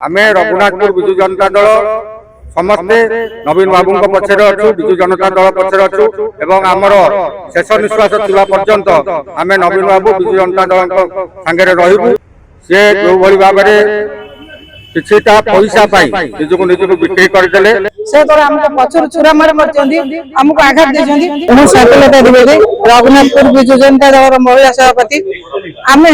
आमे रघुनाथपुर विजु जनता दल समस्ते नवीन बाबू पक्षर अच्छु विजु जनता दल पक्षर अच्छु एवं आमर शेष निश्वास थिबा पर्यंत आमे नवीन बाबू विजु जनता दल संगे रहिबु। से जो भली भाव किछिटा पैसा पाई निजको निजको बिक्री करदेले से तो हमको पछर चुरामार करचंदी हमको आघात देचंदी। मु साकलता द्विवेदी रघुनाथपुर विजु जनता दल महिला सभापति। आमे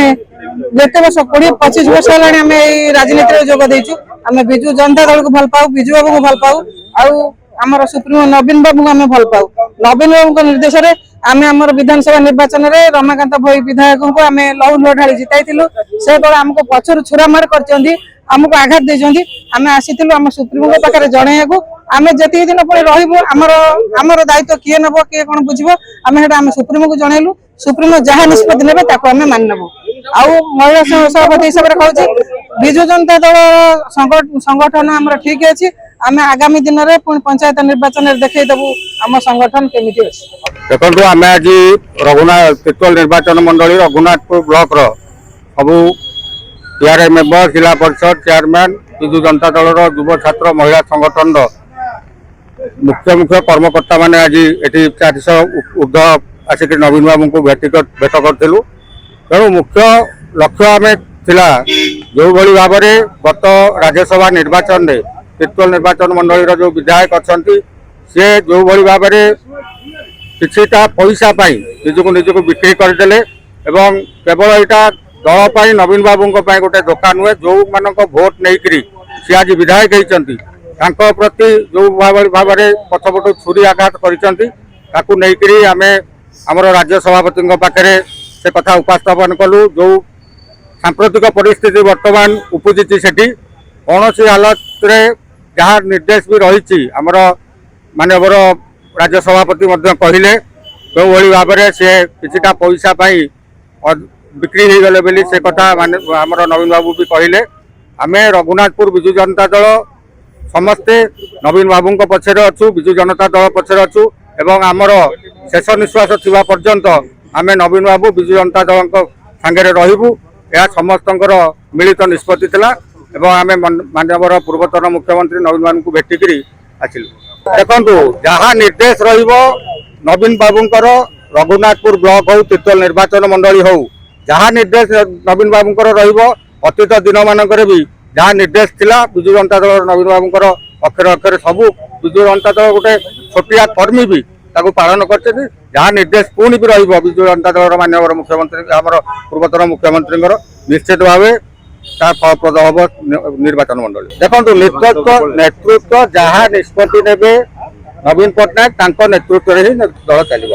जेते वर्ष 20-25 वर्ष हेलाणी आमे राजनीति रे जोग देइछु। आमे विजु जनता दल को भल पाऊ, विजु बाबू को भल पाऊ, आउ हमर सुप्रीमो नवीन बाबू को आमे भल पाऊ। नवीन बाबू को निर्देश रे आमे हमर विधानसभा निर्वाचन रे रमाकांत भई विधायक को आमे लहू लढाली जिताइतिलु। से तो हमको पछर चुरामार करचंदी हमको आघात देचंदी। आमे आसीतिलु हम सुप्रीमो को पाखरे जणाइयाकू आमे जति दिन पर रहिबो हमर दायित्व किए नबो किए कोन बुझिबो आमे हेटा आमे सुप्रीमो को जणाइलु। सुप्रीमो जहा निष्पत्ति नेबे ताको आमे मान नबो। आउ महिला सभापति हिसाब रे कहूची विजु जनता दल संगठन हमर ठीक अछि। आमे आगामी दिन रे पुन पंचायत निर्वाचन रे देखै देबु हम संगठन केमिति अछि। देखंतु आमे आज रघुनाथ तितोल निर्वाचन मंडली रघुनाथपुर ब्लॉक रो सबु टीआरए मेंबर जिला परिषद चेयरमैन विजु जनता दल युव छात्र महिला संगठन मुख्य मुख्य कर्मकर्ता माने आज एटी 400 ऊर्ध आसिक नवीन बाबू को भेट करथिलु। तेणु मुख्य लक्ष्य आम थिला जो भली भाव गत राज्यसभा निर्वाचन में तितोल निर्वाचन मंडली जो विधायक अच्छा सी जो भली भाव किछिटा पैसा पाई निजको निजको बिक्री करदेले एवं केवल यहाँ दल पाई नवीन बाबू गोटे धोखा नुहे जो मान भोट नहीं सी आज विधायक होती प्रति जो भाव पछपटू छुरी आघात कर आमर राज्य सभापति पाखे से कथा उपस्थापन कलु। जो सांप्रतिक परिस्थिति वर्तमान उपजी से कौन सी हालत रे जहाँ निर्देश भी रही आमर मानवर राज्य सभापति कहले जो भली भाव से किछिटा पैसा पाई बिक्री हो गले बोली से कथा आमर नवीन बाबू भी कहले। आमे रघुनाथपुर विजु जनता दल समस्ते नवीन बाबू पक्षर अच्छु विजु जनता दल पक्षर अच्छु एवं आमर शेष निश्वास थिबा पर्यंत आमे नवीन बाबू विजु जनता दल संगे रहिबु। यह समस्तंकर मिलित निष्पत्ति थिला एवं आमे माननीय पूर्वतन मुख्यमंत्री नवीन बाबू को भेटिकरी आसिलु। देखंतु जहाँ निर्देश रहिबो नवीन बाबूंकर रघुनाथपुर ब्लॉक हो तितोल निर्वाचन मंडली हो जहाँ निर्देश नवीन बाबूंकर रहिबो अतीत दिन मानकर भी जहाँ निर्देश थिला विजु जनता दल नवीन बाबूंकर अक्षर अक्षर सबू विजु जनता दल गोटे छोटिया कर्मी भी ताकू पालन करते जहाँ निर्देश पुणी भी रहिबो विजु जनता दल माननीय मुख्यमंत्री आमर पूर्वतन मुख्यमंत्री निश्चित भाव फलप्रद हम निर्वाचन मंडली। देखो नेतृत्व जहाँ निष्पत्ति ने नवीन पट्टनायक नेतृत्व ही दल चल।